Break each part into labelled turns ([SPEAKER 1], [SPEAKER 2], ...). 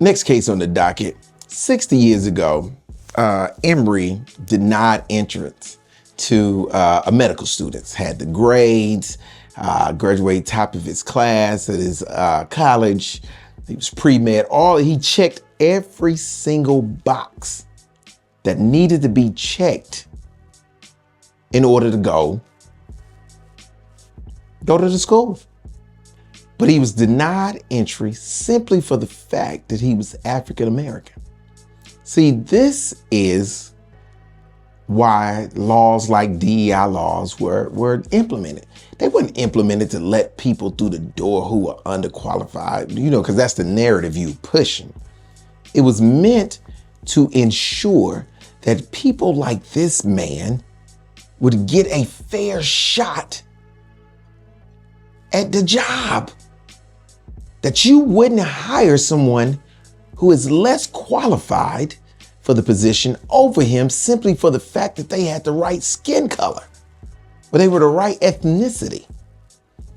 [SPEAKER 1] Next case on the docket. 60 years ago, Emory denied entrance to a medical students, had the grades, graduated top of his class at his college. He was pre-med. He checked every single box that needed to be checked in order to go to the school. But he was denied entry simply for the fact that he was African American. See, this is why laws like DEI laws were implemented. They weren't implemented to let people through the door who are underqualified, because that's the narrative you pushing. It was meant to ensure that people like this man would get a fair shot at the job. That you wouldn't hire someone who is less qualified for the position over him simply for the fact that they had the right skin color, or they were the right ethnicity.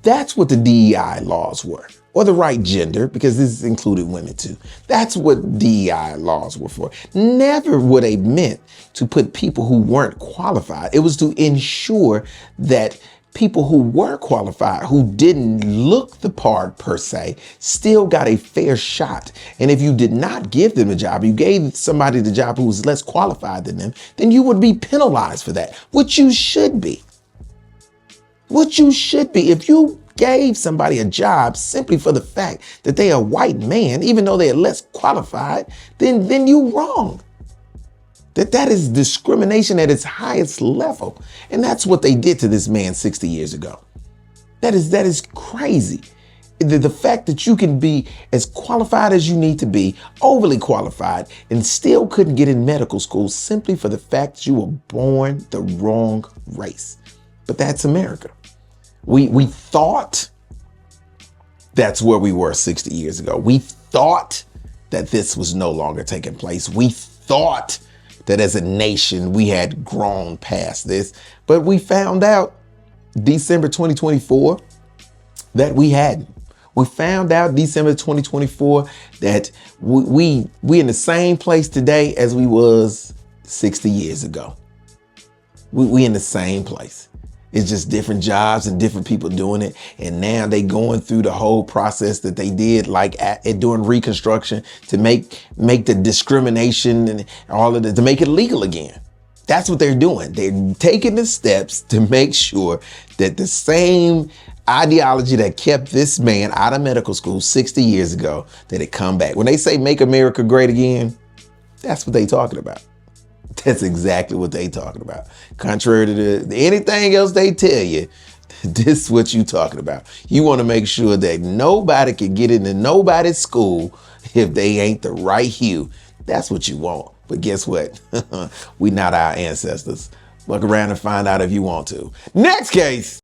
[SPEAKER 1] That's what the DEI laws were, or the right gender, because this included women too. That's what DEI laws were for. Never were they meant to put people who weren't qualified. It was to ensure that people who were qualified, who didn't look the part per se, still got a fair shot. And if you did not give them the job, you gave somebody the job who was less qualified than them, then you would be penalized for that, which you should be. What you should be. If you gave somebody a job simply for the fact that they are a white man, even though they are less qualified, then you're wrong. That is discrimination at its highest level. And that's what they did to this man 60 years ago. That is crazy. The fact that you can be as qualified as you need to be, overly qualified, and still couldn't get in medical school simply for the fact that you were born the wrong race. But that's America. We thought that's where we were 60 years ago. We thought that this was no longer taking place. We thought that as a nation, we had grown past this, but we found out December 2024 that we hadn't. We found out December 2024 that we in the same place today as we was 60 years ago. We in the same place. It's just different jobs and different people doing it. And now they going through the whole process that they did during Reconstruction to make the discrimination and all of that, to make it legal again. That's what they're doing. They're taking the steps to make sure that the same ideology that kept this man out of medical school 60 years ago, that it come back. When they say make America great again, that's what they talking about. That's exactly what they talking about. Contrary to anything else they tell you, this is what you talking about. You want to make sure that nobody can get into nobody's school if they ain't the right hue. That's what you want. But guess what? We not our ancestors. Look around and find out if you want to. Next case.